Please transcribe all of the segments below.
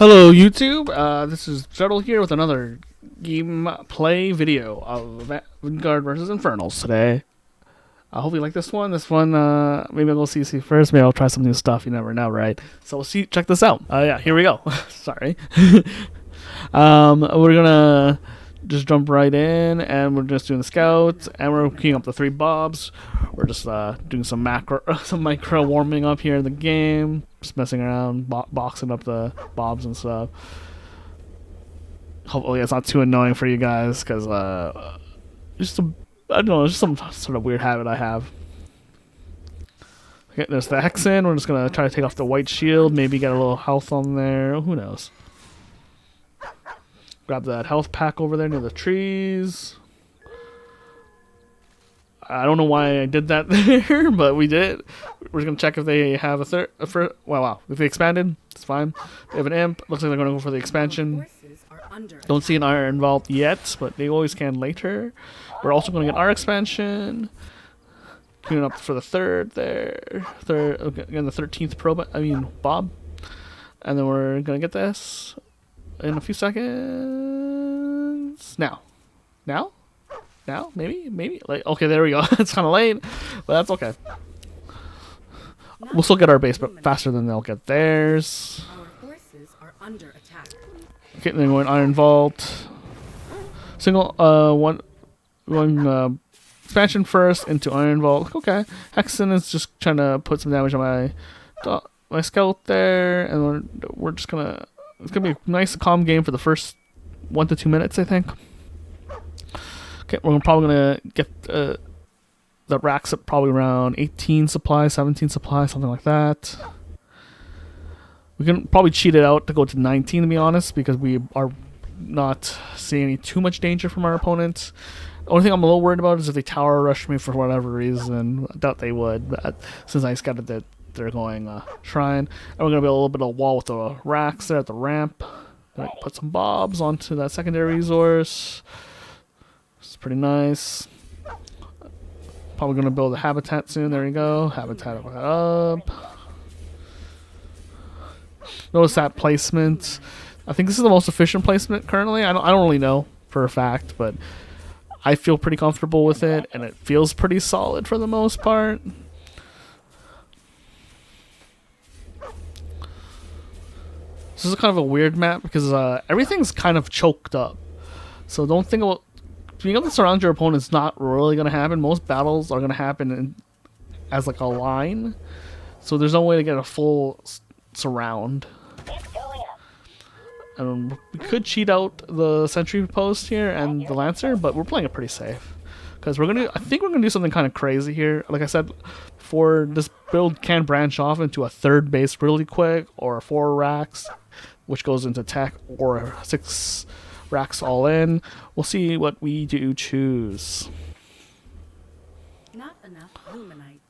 Hello YouTube, this is Shu7tle here with another gameplay video of Vanguard versus Infernals today. I hope you like this one. Maybe I'll go CC first, maybe I'll try some new stuff, you never know, right? So we'll see, check this out. Yeah, here we go. Sorry. We're gonna just jump right in, and we're just doing the scouts, and we're queuing up the 3 bobs. We're just doing some micro warming up here in the game, just messing around, boxing up the bobs and stuff. Hopefully it's not too annoying for you guys, because I don't know, it's just some sort of weird habit I have. Okay, there's the Hexen. We're just gonna try to take off the white shield, maybe get a little health on there. Who knows? Grab that health pack over there near the trees. I don't know why I did that there, but we did. We're just gonna check if they have wow. If they expanded, it's fine. They have an imp. Looks like they're gonna go for the expansion. Don't see an iron involved yet, but they always can later. We're also gonna get our expansion. Queuing up for the third there. Okay, again, the 13th Bob. And then we're gonna get this in a few seconds. Now, maybe. Like, okay, there we go. It's kind of late, but that's okay. We'll still get our base, but faster than they'll get theirs. Our forces are under attack. Okay, then going Iron Vault. Single, one expansion first into Iron Vault. Okay, Hexen is just trying to put some damage on my scout there, and we're just gonna. It's gonna be a nice calm game for the first 1 to 2 minutes, I think. Okay, we're probably gonna get the racks up probably around 18 supplies, 17 supplies, something like that. We can probably cheat it out to go to 19, to be honest, because we are not seeing too much danger from our opponents. The only thing I'm a little worried about is if they tower rush me for whatever reason. I doubt they would, but since I scouted that they're going shrine, and we're gonna build a little bit of wall with the racks there at the ramp. Put some bobs onto that secondary resource. It's pretty nice. Probably gonna build a habitat soon. There you go. Habitat up. Notice that placement. I think this is the most efficient placement currently. I don't really know for a fact, but I feel pretty comfortable with it, and it feels pretty solid for the most part. This is kind of a weird map because everything's kind of choked up. So don't think about being able to surround your opponent is not really going to happen. Most battles are going to happen as like a line. So there's no way to get a full surround. We could cheat out the sentry post here and the lancer, but we're playing it pretty safe. Because I think we're going to do something kind of crazy here. Like I said, this build can branch off into a 3rd base really quick, or 4 racks, which goes into tech, or 6 racks all in. We'll see what we do choose. Not enough luminite.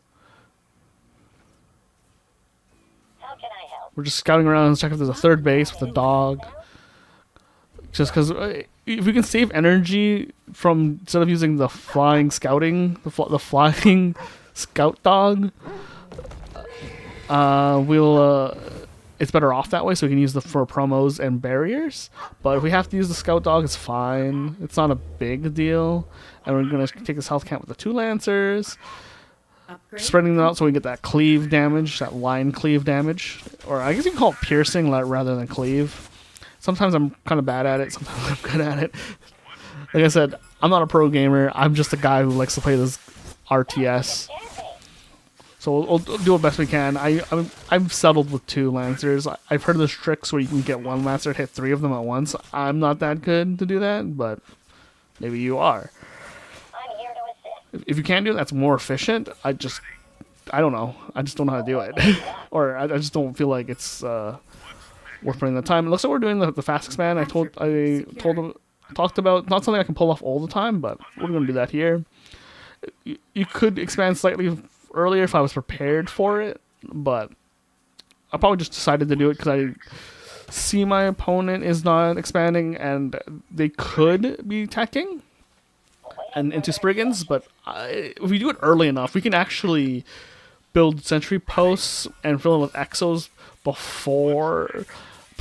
How can I help? We're just scouting around and check if there's a 3rd base with a dog. Just because if we can save energy from, instead of using the flying scouting, the flying scout dog, it's better off that way, so we can use for promos and barriers. But if we have to use the scout dog, it's fine. It's not a big deal. And we're going to take this health count with the 2 lancers. Spreading them out so we get that cleave damage, that line cleave damage. Or I guess you can call it piercing rather than cleave. Sometimes I'm kind of bad at it, sometimes I'm good at it. Like I said, I'm not a pro gamer. I'm just a guy who likes to play this RTS. So we'll do the best we can. I've settled with 2 lancers. I've heard of those tricks where you can get 1 lancer and hit 3 of them at once. I'm not that good to do that, but maybe you are. I'm here to assist. If you can do it, that's more efficient. I don't know. I just don't know how to do it. Or I just don't feel like it's worth putting the time. It looks like we're doing the fast expand. I talked about, not something I can pull off all the time, but we're going to do that here. You could expand slightly earlier if I was prepared for it, but I probably just decided to do it because I see my opponent is not expanding and they could be attacking and into Spriggans, but if we do it early enough, we can actually build sentry posts and fill them with exos before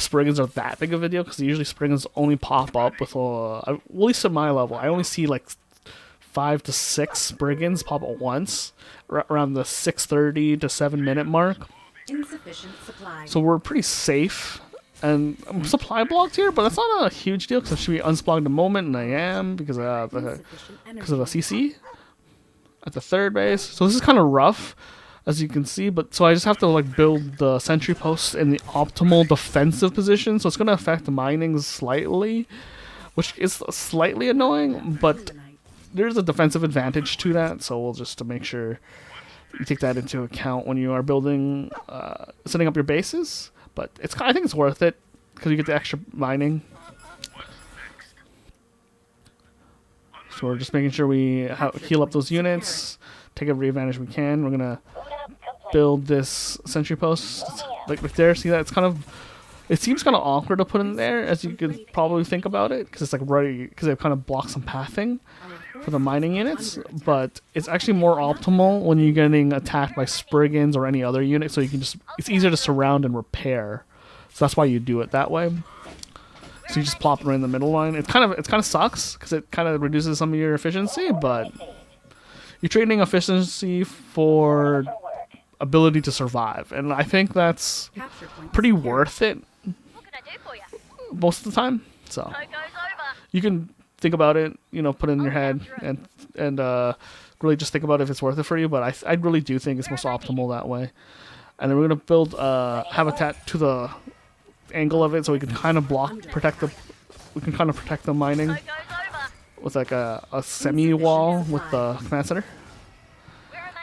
Spriggans are that big of a deal because usually Spriggans only pop up with at least at my level. I only see like 5 to 6 Spriggans pop at once around the 6:30 to 7 minute mark. Insufficient supply. So we're pretty safe. And I'm supply blocked here, but that's not a huge deal because I should be unsplogged a moment, and I am because of the CC at the third base. So this is kind of rough, as you can see. But so I just have to like build the sentry post in the optimal defensive position. So it's going to affect the mining slightly, which is slightly annoying. But there's a defensive advantage to that. So we'll just to make sure you take that into account when you are building, setting up your bases. But I think it's worth it because you get the extra mining. So we're just making sure we heal up those units, take every advantage we can. We're gonna build this sentry post like right there. See that it seems kind of awkward to put in there, as you could probably think about it, because it's like right because it kind of blocks some pathing for the mining units. But it's actually more optimal when you're getting attacked by Spriggans or any other unit, so you can it's easier to surround and repair. So that's why you do it that way. So you just plop it right in the middle line. It kind of sucks because it kind of reduces some of your efficiency, but you're trading efficiency for ability to survive, and I think that's pretty worth it most of the time. So you can think about it, put it in your head and really just think about if it's worth it for you. But I really do think it's most optimal that way. And then we're gonna build habitat to the angle of it, so we can kind of protect the mining with like a semi wall with the command center.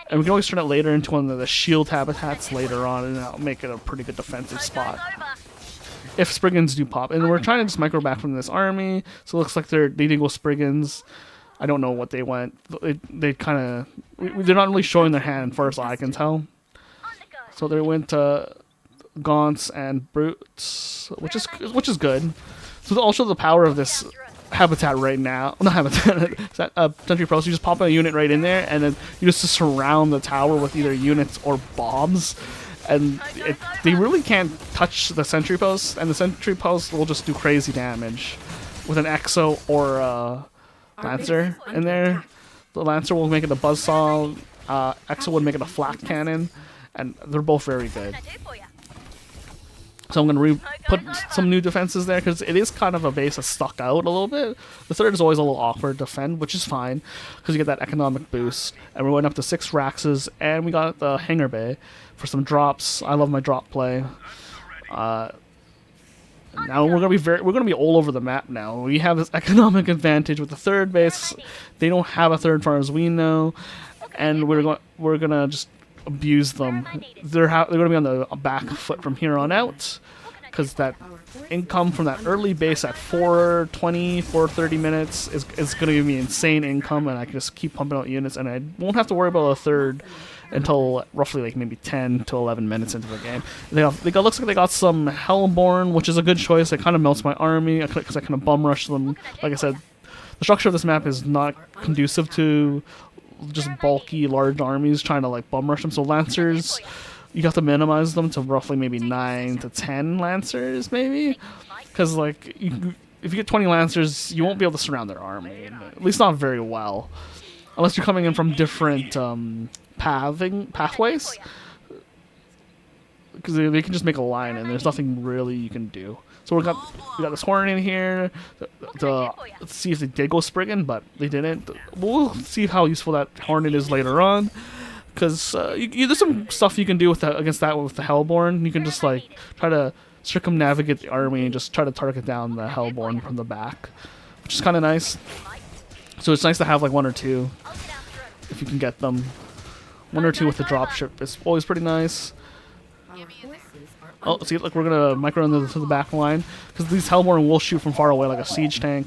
And we can always turn it later into one of the shield habitats later on, and that'll make it a pretty good defensive spot if Spriggans do pop. And we're trying to just micro back from this army, so it looks like they didn't go Spriggans. I don't know what they went. They kind of they're not really showing their hand, first I can tell. So they went Gaunts and Brutes, which is good. So also the power of this habitat right now, not habitat, sentry post. You just pop a unit right in there, and then you just surround the tower with either units or bombs, and they really can't touch the sentry post, and the sentry post will just do crazy damage with an Exo or a Lancer in there. The Lancer will make it a buzzsaw, Exo would make it a flak cannon, and they're both very good. So I'm going to put some new defenses there because it is kind of a base that's stuck out a little bit. The third is always a little awkward to defend, which is fine because you get that economic boost. And we're going up to 6 Raxes, and we got the hangar bay for some drops. I love my drop play. Now we're gonna be all over the map now. We have this economic advantage with the third base. They don't have a third, far as we know, and we're gonna just abuse them. They're going to be on the back foot from here on out, because that income from that early base at 4:20, 4:30 minutes is going to give me insane income, and I can just keep pumping out units, and I won't have to worry about a third until roughly like maybe 10 to 11 minutes into the game. Looks like they got some Hellborn, which is a good choice. It kind of melts my army because I kind of bum rush them. Like I said, the structure of this map is not conducive to just bulky large armies trying to like bum rush them. So Lancers, you have to minimize them to roughly maybe 9 to 10 Lancers maybe, because like if you get 20 Lancers, you won't be able to surround their army, at least not very well, unless you're coming in from different pathways, because they can just make a line and there's nothing really you can do. So we got this Horn in here to see if they did go Spriggan, but they didn't. We'll see how useful that Hornet is later on, because there's some stuff you can do with against that with the Hellborn. You can just like try to circumnavigate the army and just try to target down the Hellborn from the back, which is kind of nice. So it's nice to have like 1 or 2 if you can get them. 1 or 2 with the dropship is always pretty nice. Oh, see, look, we're going to micro into the back line, because these Hellborn will shoot from far away like a siege tank.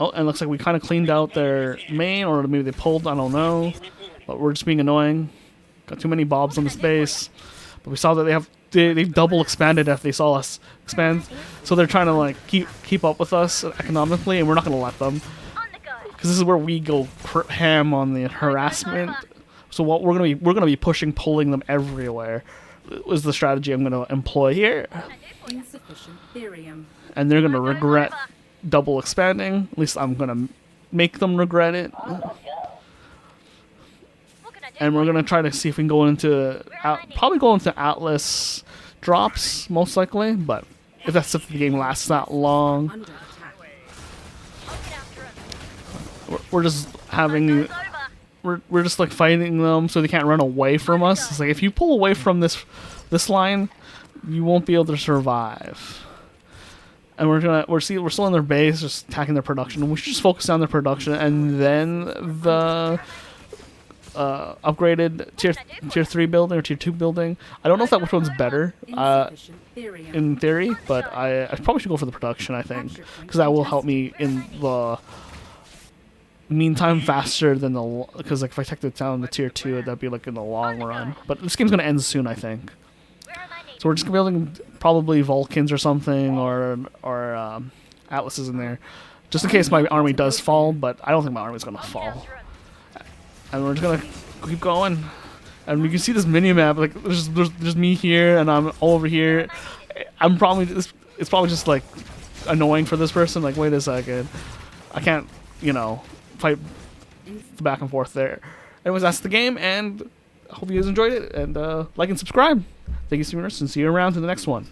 Oh, and it looks like we kind of cleaned out their main, or maybe they pulled, I don't know. But we're just being annoying. Got too many bobs on this base. But we saw that they've double expanded if they saw us expand. So they're trying to like keep up with us economically, and we're not going to let them. Because this is where we go ham on the harassment So what we're gonna be pushing, pulling them everywhere. Was the strategy I'm gonna employ here, Insufficient Therium. and they're gonna regret double expanding. At least I'm gonna make them regret it. And we're gonna try to see if we can go into probably go into Atlas drops most likely, but if the game lasts that long, Under attack. we're just having we're just like fighting them so they can't run away from us. It's like if you pull away from this line, you won't be able to survive. And we're still in their base, just attacking their production. We should just focus on their production, and then the upgraded tier 3 building or tier 2 building. I don't know if which one's better Insufficient Therium. in theory, but I probably should go for the production, I think, because that will help me in the meantime faster than because like if I take it down to tier 2, that'd be like in the long run. But this game's gonna end soon, I think. So we're just building probably Vulcans or something, or Atlases in there, just in case my army does fall. But I don't think my army's gonna fall. And we're just gonna keep going. And you can see this mini map. Like there's me here, and I'm all over here. It's probably just like annoying for this person. Like, wait a second, I can't, fight back and forth there. Anyways, that's the game, and I hope you guys enjoyed it. And like and subscribe. Thank you so much, and see you around to the next one.